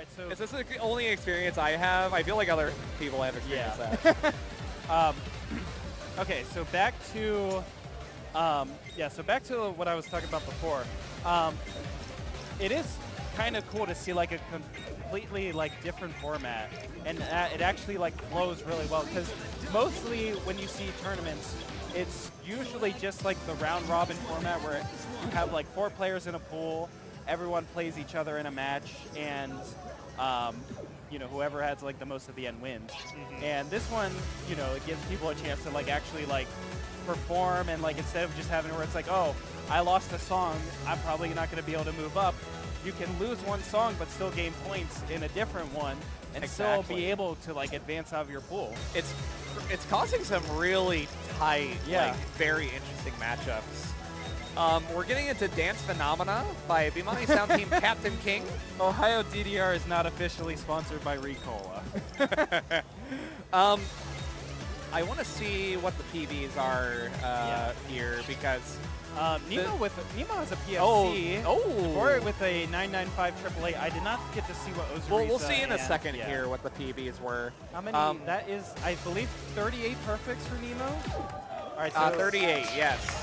right, so Is this the only experience I have? I feel like other people have experienced that. okay, so back to back to what I was talking about before. It is kind of cool to see like a completely like different format, and it actually like flows really well, because mostly when you see tournaments, it's usually just like the round robin format where you have like 4 players in a pool, everyone plays each other in a match, and you know, whoever has like the most at the end wins. And this one, you know, it gives people a chance to like actually like perform, and like instead of just having where it's like, oh, I lost a song, I'm probably not going to be able to move up. You can lose one song but still gain points in a different one and still be able to like advance out of your pool. It's causing some really tight, like very interesting matchups. We're getting into Dance Phenomena by Bimani Sound Team Captain King. OhioDDR is not officially sponsored by Ricola. I want to see what the PBs are here, because Nemo has a PFC. Nobore with a 995 AAA. I did not get to see what OhioDDR. We'll see in a second here what the PBs were. How many? That is, I believe, 38 perfects for Nemo. All right, so 38, yes.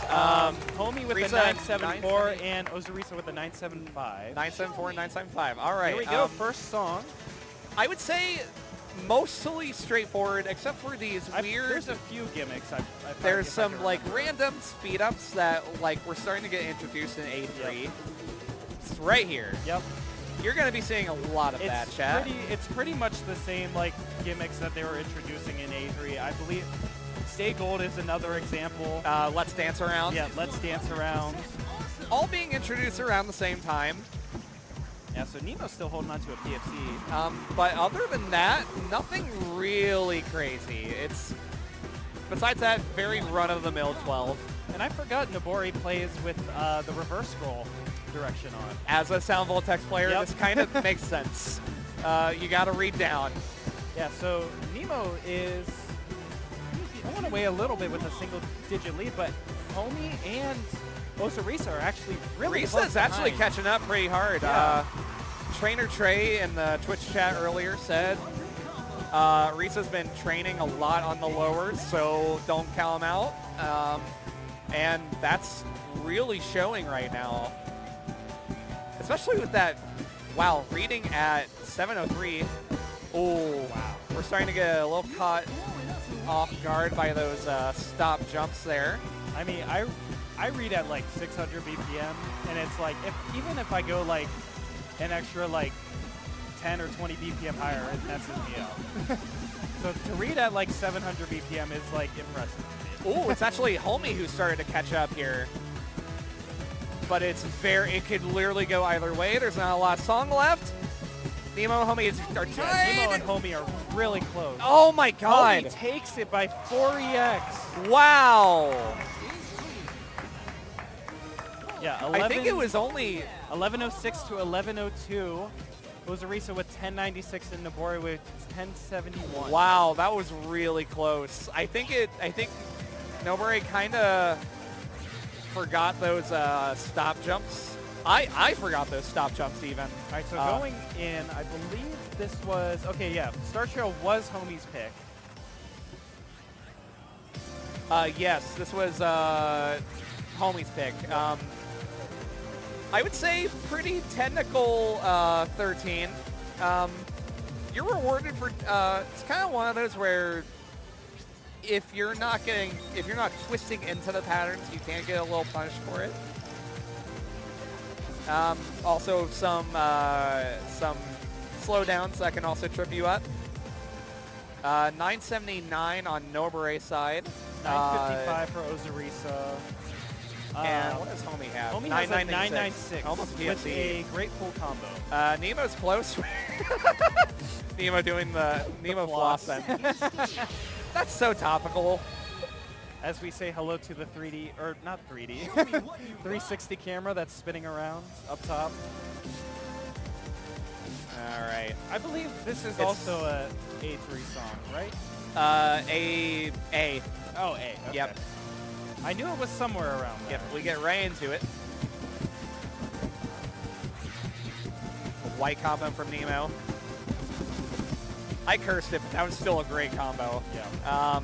Homeee with Risa, a 974 and Risa with a 975. 974 and 975. All right. Here we go. First song. I would say mostly straightforward, except for these weird. There's a few gimmicks. There's some like random speed ups that like we're starting to get introduced in A3. Yep. It's right here. Yep. You're going to be seeing a lot of that, chat. It's pretty much the same like gimmicks that they were introducing in A3. I believe Stay Gold is another example. Let's Dance Around. Yeah, Let's Dance Around. All being introduced around the same time. Yeah, so Nemo's still holding on to a PFC. But other than that, nothing really crazy. It's, besides that, very run-of-the-mill 12. And I forgot Nobore plays with the reverse scroll direction on. As a Sound Voltex player, this kind of makes sense. You got to read down. Yeah, so Nemo is pulling away a little bit with a single-digit lead, but Homeee and Risa are actually really close Risa's actually catching up pretty hard. Yeah. Trainer Trey in the Twitch chat earlier said Risa's been training a lot on the lowers, so don't count him out. And that's really showing right now. Especially with that, wow, reading at 703. Oh, wow. We're starting to get a little caught off guard by those stop jumps there. I mean, I read at like 600 BPM, and it's like, even if I go like an extra like 10 or 20 BPM higher, it messes me up. So to read at like 700 BPM is like impressive to me. Oh, it's actually Homeee who started to catch up here. But it could literally go either way. There's not a lot of song left. Nemo and Homeee are tied. Nemo and Homeee are really close. Oh my god. Homeee takes it by 4EX. Wow. Yeah, I think it was only 1106 to 1102. Risa with 1096 and Nobore with 1071. Wow, that was really close. I think Nobore kind of forgot those stop jumps. I forgot those stop jumps even. All right, so going in, I believe this was, okay, yeah, Star Trail was Homee's pick. Yes, this was Homee's pick. I would say pretty technical 13. You're rewarded for, it's kind of one of those where if you're not twisting into the patterns, you can get a little punished for it. Also some slowdowns that can also trip you up. 979 on Nobore's side. 955 for Risa. And what does Homeee have? Homeee has a 996 almost with a great full combo. Nemo's close. Nemo doing the Nemo floss then. That's so topical. As we say hello to the 3D, or not 3D, 360 camera that's spinning around up top. All right. I believe this is also a A3 song, right? A. Oh, A. Okay. Yep. I knew it was somewhere around there. Yep, we get right into it. white combo from Nemo. I cursed it, but that was still a great combo. Yeah.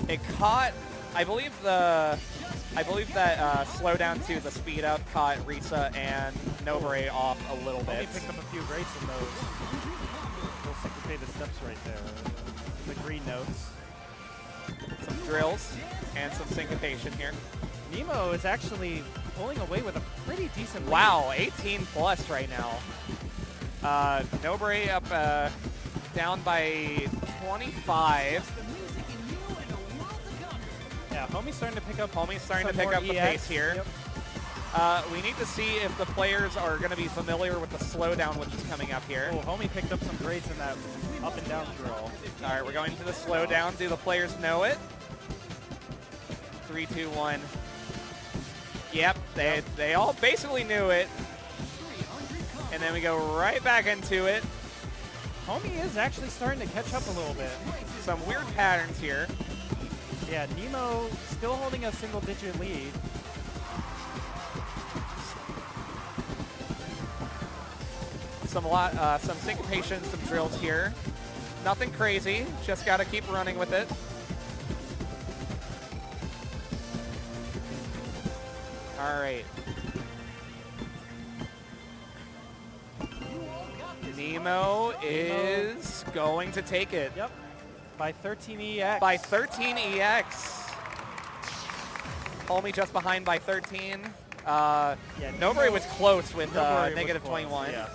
It caught, I believe that slowdown to the speed up caught Risa and Nobore off a little bit. He picked up a few greats in those. Those syncopated steps right there. The green notes. Some drills and some syncopation here. Nemo is actually pulling away with a pretty decent lead. Wow, 18 plus right now. Nobore up down by 25. Yeah, Homie's starting to pick up. Homie's starting to some pick up more the EX. pace here. Yep. We need to see if the players are going to be familiar with the slowdown, which is coming up here. Oh, Homie picked up some grades in that up and down drill. All right, we're going to the slowdown. Do the players know it? 3, 2, 1. Yep, they all basically knew it. And then we go right back into it. Homie is actually starting to catch up a little bit. Some weird patterns here. Yeah, Nemo still holding a single-digit lead. Some syncopation, some drills here. Nothing crazy, just got to keep running with it. All right. Nemo is going to take it. Yep. By 13 EX. By 13 EX. Homie just behind by 13. Yeah, Nobore was close with Nobore negative was close, 21. Yeah.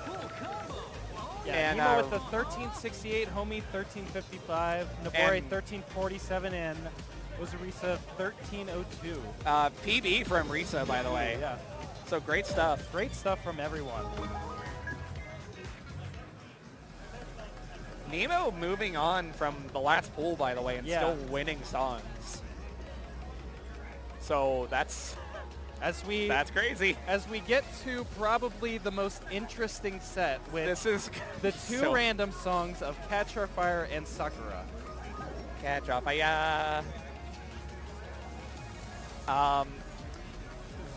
Yeah, And, Nemo with the 1368, Homie 1355, Nobore 1347, and Ozarisa 1302. PB from Risa, by the way. Yeah. So great stuff. Great stuff from everyone. Nemo moving on from the last pool, by the way, and Yeah. still winning songs. So that's crazy. As we get to probably the most interesting set with This is the two so random songs of Catch Our Fire and Sakura. Catch Our Fire.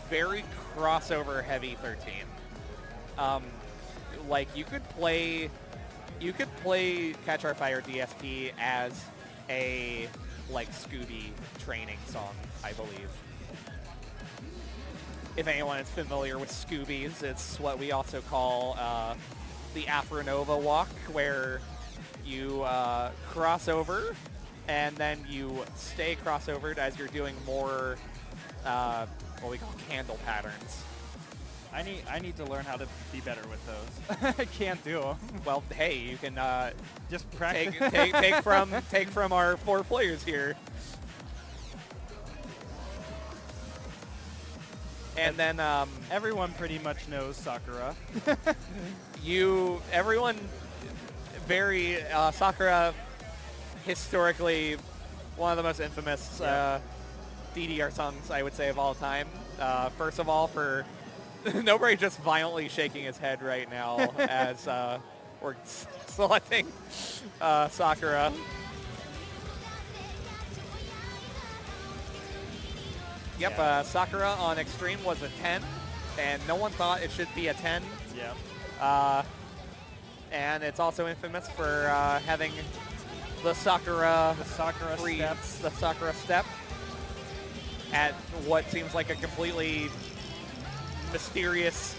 Very crossover heavy 13. Like you could play Catch Our Fire DSP as a like Scooby training song, I believe. If anyone is familiar with Scoobies, it's what we also call the Afronova walk, where you cross over and then you stay crossovered as you're doing more what we call candle patterns. I need to learn how to be better with those. I can't do them. Well, hey, you can Just practice. take from our 4 players here. And then Everyone pretty much knows Sakura. everyone very Sakura, historically one of the most infamous DDR songs, I would say, of all time. First of all, for Nobore just violently shaking his head right now as we're selecting Sakura. Yep, Yeah. Sakura on Extreme was a 10, and no one thought it should be a 10. Yeah. And it's also infamous for having the Sakura freeze, steps. the Sakura step at what seems like a completely mysterious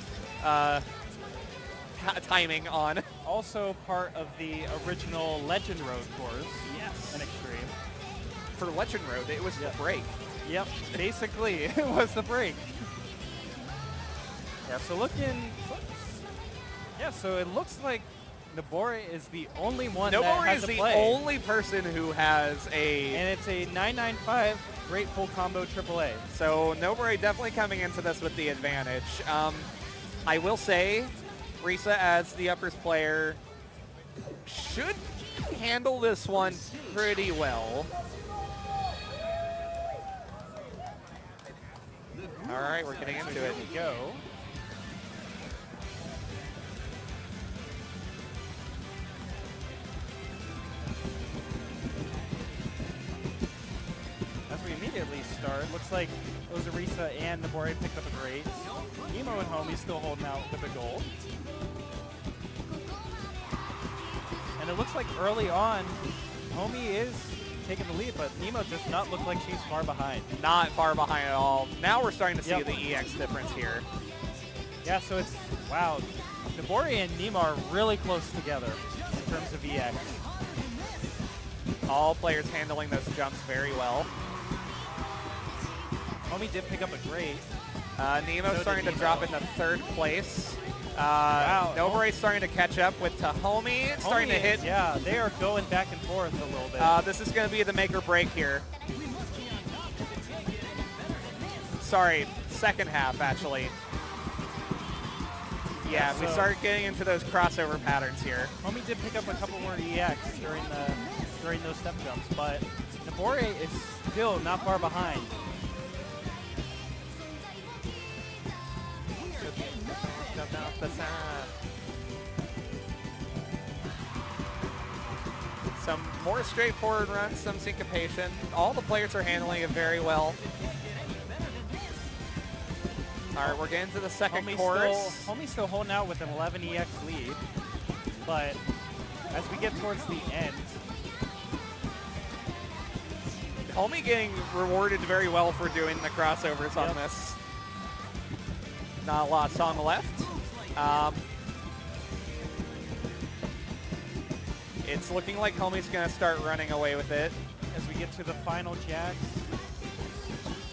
timing on. Also part of the original Legend Road course. Yes. In Extreme. For Legend Road, it was the break. Yep, basically it was the break. Yeah, so it looks like Nobore is the only one that Nobore has is to the play. only person who has a... And it's a 995 great full combo AAA. So Nobore definitely coming into this with the advantage. I will say, Risa as the uppers player should handle this one pretty well. All right, we're getting into it. Here we go. As we immediately start, looks like Ozarisa and Nobore picked up a great. Nemo and Homie still holding out with the gold. it looks like early on, Homeee is taking the lead, but Nemo does not look like she's far behind. Not far behind at all. Now we're starting to see the EX difference here. Yeah, so it's, wow, Nobore and Nemo are really close together in terms of EX. All players handling those jumps very well. Homeee did pick up a great. Nemo's So starting did to Nemo. drop into 3rd place. Wow. Nobore's starting to catch up with Homeee. It's starting to hit. Yeah, they are going back and forth a little bit. This is going to be the make or break here. Sorry, second half, actually. Yeah, we so start getting into those crossover patterns here. Homeee did pick up a couple more EX during those step jumps, but Nobore is still not far behind. Some more straightforward runs, some syncopation. All the players are handling it very well. All right, we're getting to the second chorus. Homee's still holding out with an 11 EX lead, but as we get towards the end, Homeee getting rewarded very well for doing the crossovers on this. Not a lot of song left. It's looking like Homee's going to start running away with it. as we get to the final jacks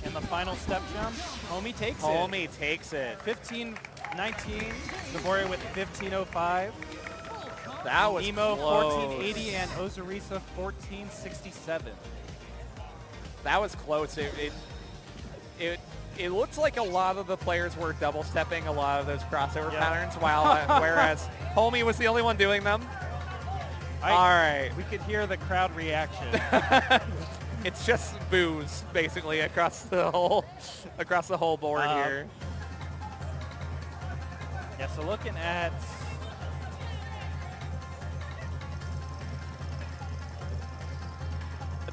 and the final step jump, Homeee takes it. Homeee takes it. 15-19, Nobore with 15.05. That was Nemo close. 14.80 and Ozarisa 14.67. That was close. It looks like a lot of the players were double stepping a lot of those crossover patterns, while whereas Homeee was the only one doing them. All right. We could hear the crowd reaction. It's just boos basically across the whole board here. Yeah, so looking at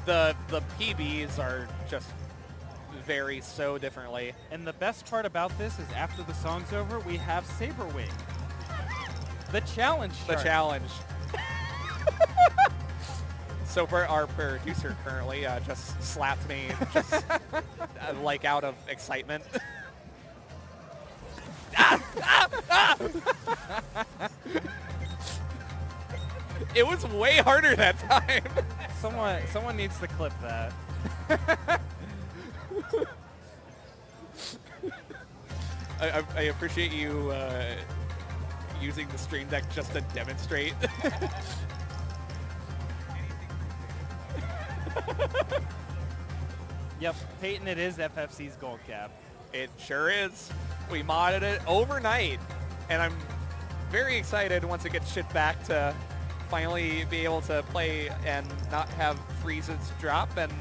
the PBs are just vary so differently. and the best part about this is after the song's over, we have SABER Wing. The challenge The chart. challenge. So for our producer currently just slapped me just like out of excitement. It was way harder that time. Someone needs to clip that. I appreciate you using the Stream Deck just to demonstrate. Yep, Peyton, it is FFC's gold cap. It sure is. We modded it overnight, and I'm very excited once it gets shipped back to finally be able to play and not have freezes drop and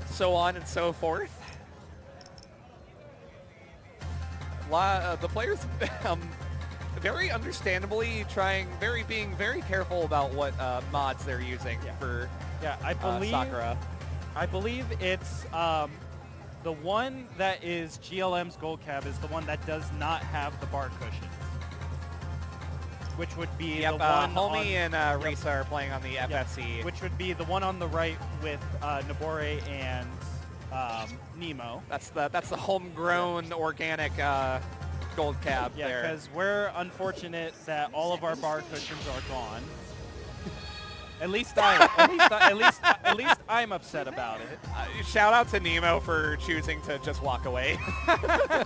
so on and so forth. The players very understandably being very careful about what mods they're using for Sakura. I believe it's the one that is GLM's gold cap is the one that does not have the bar cushions, which would be the one Homeee and Risa are playing on the FFC. which would be the one on the right with Nobore and Nemo. That's the homegrown organic gold cap Yeah, there. because we're unfortunate that all of our bar cushions are gone. At least I'm upset about it. Shout out to Nemo for choosing to just walk away. So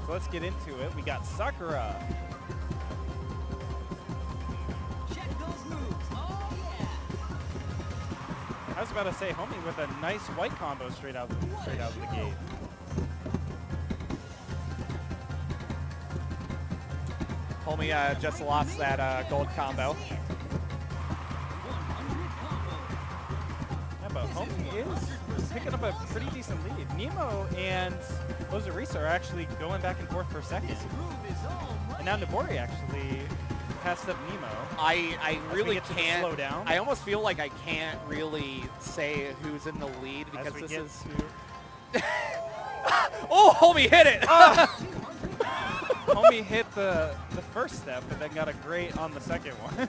let's get into it. We got Sakura. I was about to say Homeee with a nice white combo straight out of the gate. Homeee just lost that gold combo. Yeah, but Homeee is picking up a pretty decent lead. Nemo and Ozarisa are actually going back and forth for seconds. And now Nobore actually passed up Nemo. I really can't. Slow down. I almost feel like I can't really say who's in the lead because As we this get is. to Oh, Homeee hit it! Homeee hit the first step and then got a great on the second one.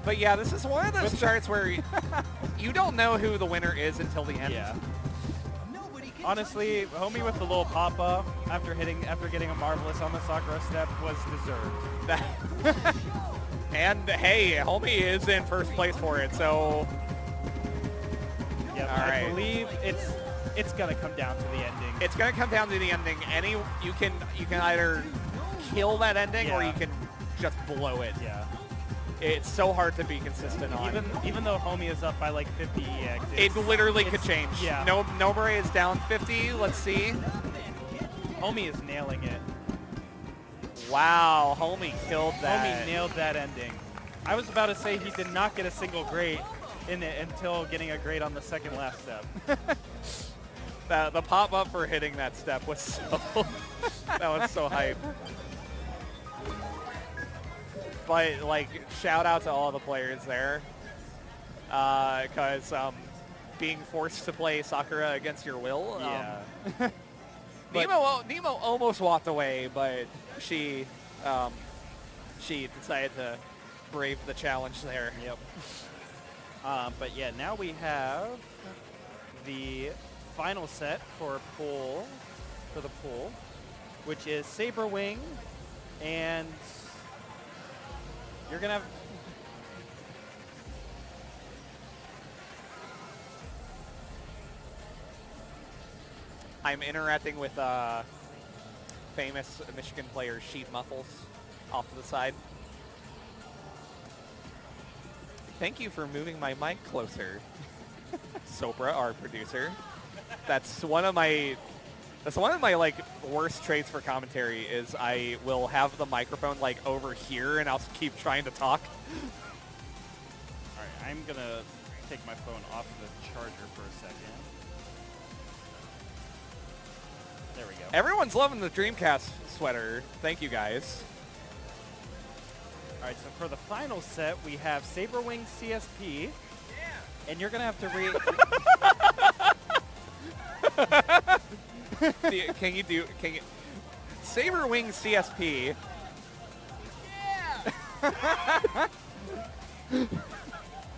But yeah, this is one of those charts where you don't know who the winner is until the end. Yeah. Honestly, Homeee with the little pop-up after getting a marvelous on the Sakura step was deserved. And hey, Homeee is in first place for it, so yeah, I believe it's gonna come down to the ending. It's gonna come down to the ending. You can either kill that ending or you can just blow it. Yeah. It's so hard to be consistent on. Even though Homeee is up by like 50 EX, it literally could change. Yeah. Nobore is down 50. Let's see. Homeee is nailing it. Wow, Homeee killed that. Homeee nailed that ending. I was about to say he did not get a single grade in it until getting a grade on the second last step. The pop-up for hitting that step was so that was so hype. But like, shout out to all the players there, because being forced to play Sakura against your will. Yeah. Nemo almost walked away, but she decided to brave the challenge there. Yep. But yeah, now we have the final set for the pool, which is Saber Wing, and you're gonna have I'm interacting with famous Michigan player Sheet Muffles off to the side. Thank you for moving my mic closer. Sopra, our producer. That's one of my like worst traits for commentary is I will have the microphone like over here and I'll keep trying to talk. All right, I'm gonna take my phone off the charger for a second. There we go. Everyone's loving the Dreamcast sweater. Thank you guys. All right, so for the final set, we have Saber Wing CSP. Yeah. And you're going to have to read... Can you... Saber Wing CSP. Yeah!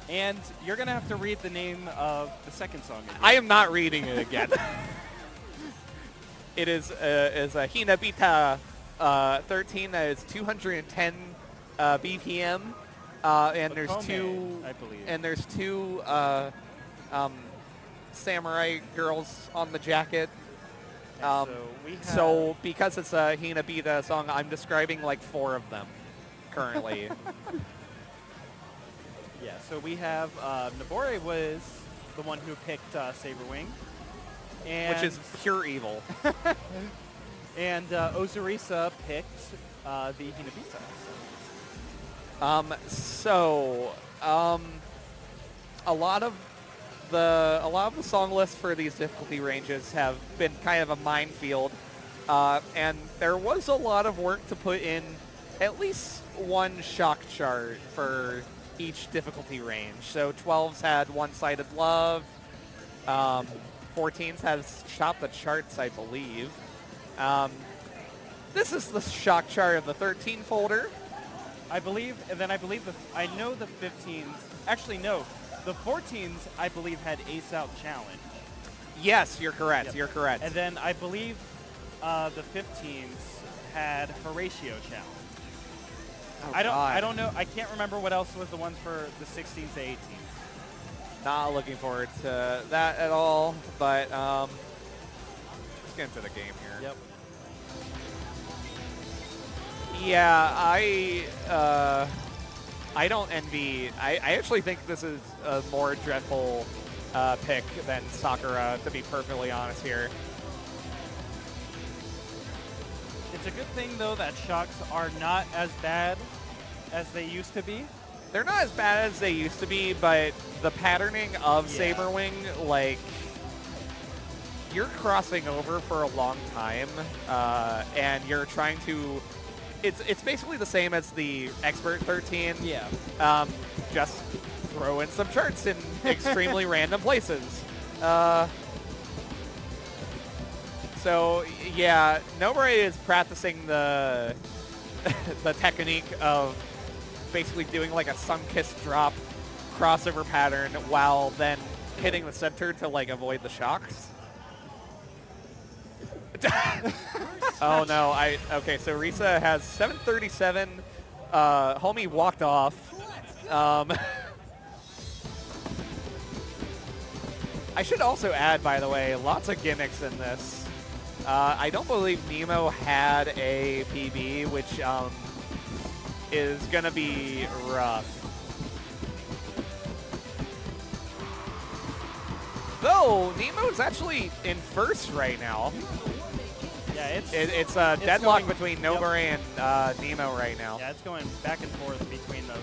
And you're going to have to read the name of the second song again. I am not reading it again. It is a Hinabita 13 that is 210 BPM, and there's two, I believe, and there's two samurai girls on the jacket. So because it's a Hinabita song, I'm describing like 4 of them currently. Yeah. So we have Nobore was the one who picked Saber Wing. Which is pure evil. And Ozurisa picked the Hinabita. A lot of the song lists for these difficulty ranges have been kind of a minefield, and there was a lot of work to put in at least one shock chart for each difficulty range. So 12s had One-Sided Love. 14s has Shop the Charts, I believe. This is the shock chart of the 13 folder. I believe, and then I know the 15s, actually no, the 14s I believe had Ace Out Challenge. Yes, you're correct, Yep. You're correct. And then I believe the 15s had Horatio Challenge. Oh, I don't know, I can't remember what else was the ones for the 16s to 18s. Not looking forward to that at all, but let's get into the game here. Yep. Yeah, I don't envy. I actually think this is a more dreadful pick than Sakura, to be perfectly honest here. It's a good thing though that shocks are not as bad as they used to be. They're not as bad as they used to be, but the patterning of Saber Wing, like, you're crossing over for a long time, and you're trying to... It's basically the same as the Expert 13. Yeah. Just throw in some charts in extremely random places. So, yeah, Nobore is practicing the the technique of basically doing like a sun-kissed drop crossover pattern while then hitting the center to like avoid the shocks. Oh no, okay, so Risa has 737. Homeee walked off. I should also add, by the way, lots of gimmicks in this. I don't believe Nemo had a PB, which is going to be rough. Though, Nemo's actually in first right now. Yeah, it's a deadlock between Nobore and Nemo right now. Yeah, it's going back and forth between those.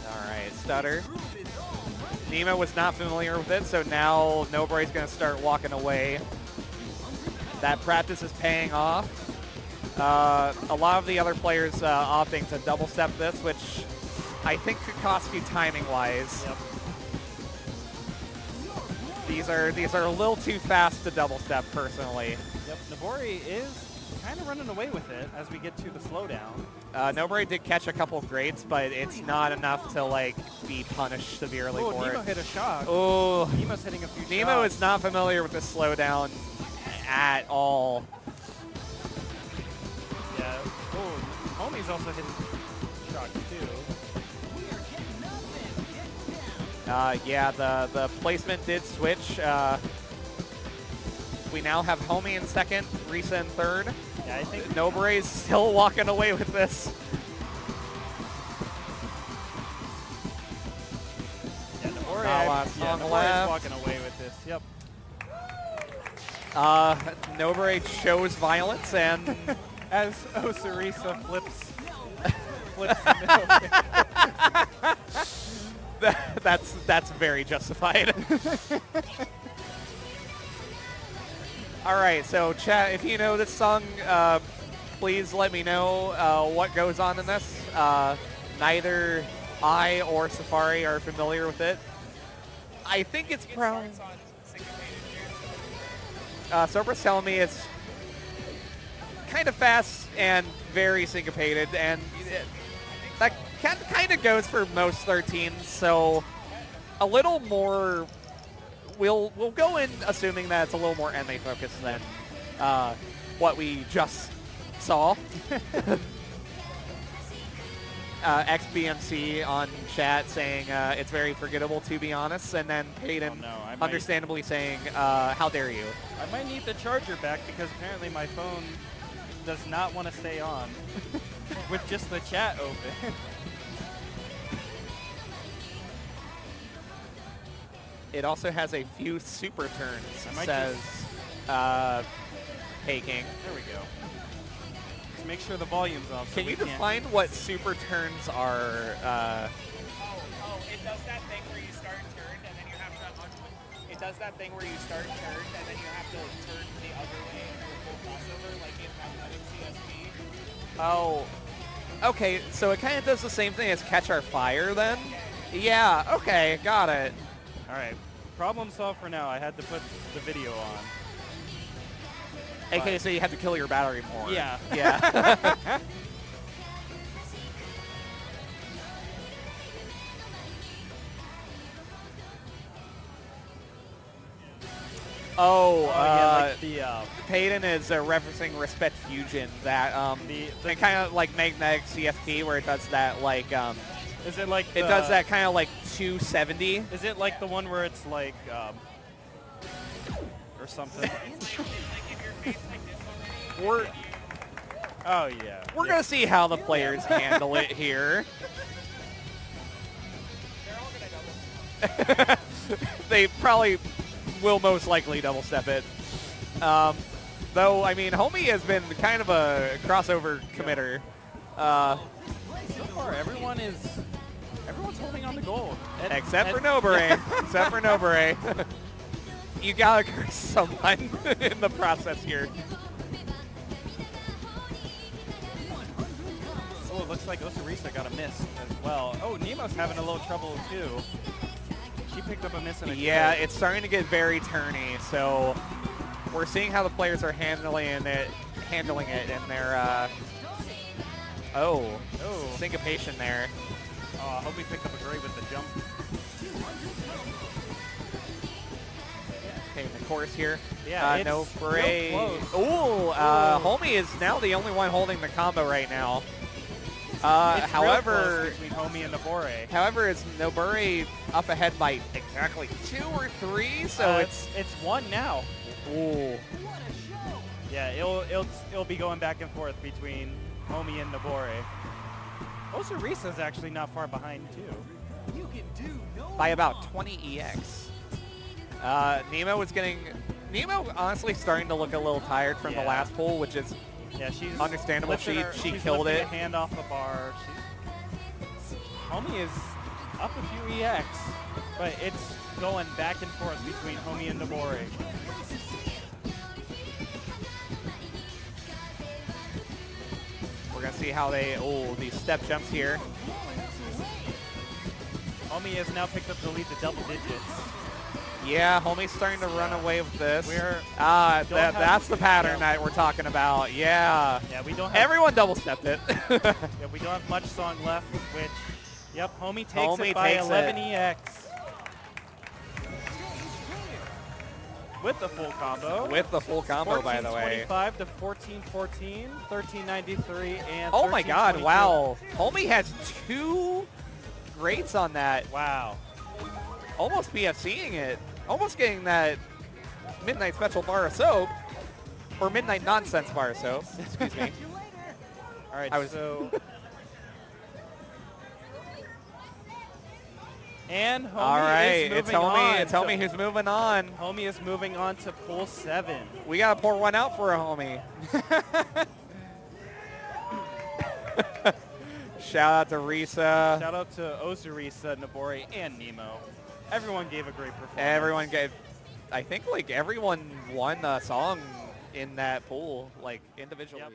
All right, stutter. Nemo was not familiar with it, so now Nobore's going to start walking away. That practice is paying off. A lot of the other players opting to double step this, which I think could cost you timing-wise. Yep. These are a little too fast to double step, personally. Yep, Nobore is kind of running away with it as we get to the slowdown. Nobore did catch a couple of greats, but it's not enough to like be punished severely for Nemo it. hit a shock. Oh, Nemo's hitting a few shots. Nemo is not familiar with the slowdown at all. Yeah. Oh, Homee's also hitting shock too. Yeah, the placement did switch. We now have Homeee in second, Risa in third. Yeah, I think Nobore's still walking away with this. Yeah, Nobore, left. walking away with this. Yep. Nobore shows violence and As Risa flips that's very justified. All right, so chat, if you know this song, please let me know what goes on in this. Neither I or Safari are familiar with it. I think it's probably... Sober's telling me it's kind of fast and very syncopated, and that kind of goes for most 13s, so a little more... We'll go in assuming that it's a little more MA focused than what we just saw. XBMC on chat saying it's very forgettable, to be honest, and then Peyton understandably saying, how dare you. I might need the charger back because apparently my phone does not want to stay on with just the chat open. It also has a few super turns, says Peking. There we go. Just make sure the volume's off. Can you define what super turns are? It does that thing where you start turned and then you have to... It does that thing where you start turned and then you have to turn the other way into a full crossover, like in Phenomena ESP. Oh, okay. So it kind of does the same thing as Catch Our Fire, then? Yeah. Okay, got it. All right. Problem solved for now. I had to put the video on. Okay, so you have to kill your battery more. Yeah. Yeah. Yeah, like the Peyton is referencing Respect Fusion, that the kind of like magnetic CSP where it does that like is it like it does that kind of like 270. Is it like the one where it's like or something? We're gonna see how the players handle it here. They probably will most likely double step it. Though, I mean, Homeee has been kind of a crossover committer. So far, everyone's holding on to gold. Except for Nobore. Except for Nobore. You gotta curse someone in the process here. Oh, it looks like Risa got a miss as well. Oh, Nemo's having a little trouble too. She picked up a miss in a Yeah, trade. it's starting to get very turny. So we're seeing how the players are handling it, and their syncopation there. Oh, I hope we picked up a great with the jump. Okay, the course here. Yeah, it's no real break. close. Ooh, Homeee is now the only one holding the combo right now. It's However, real close between Homeee and Nobore. However, it's Nobore up ahead by exactly 2 or 3, so it's 1 now. Ooh. Yeah, it'll be going back and forth between Homeee and Nobore. Risa's actually not far behind too. By about 20 EX. Nemo honestly starting to look a little tired from the last pull, which is she's understandable. She she's killed lifting it. a hand off the bar. Homeee is up a few EX, but it's going back and forth between Homeee and Nobore. We're gonna see how they these step jumps here. Homeee has now picked up the lead to double digits. Yeah, Homee's starting to run away with this. That's the pattern that we're talking about. Yeah. Yeah, we don't have Everyone double stepped it. yeah, we don't have much song left, which Homeee takes it by 11 EX. With the full combo. With the full combo, by the way. 14-25 to 14-14, 13-93, and Oh my god, 13-22. wow. Homeee has 2 greats on that. Wow. Almost PFCing it. Almost getting that Midnight Special bar of soap. Or Midnight Nonsense bar of soap. Excuse me. All right, so... And Homeee All right, is moving it's Homeee. on. It's Homeee who's moving on. Homeee is moving on to pool 7. We gotta pour one out for a Homeee. Shout out to Risa. Shout out to Risa, Nobore, and Nemo. Everyone gave a great performance. Everyone gave, I think like everyone won a song in that pool, like individually. Yep.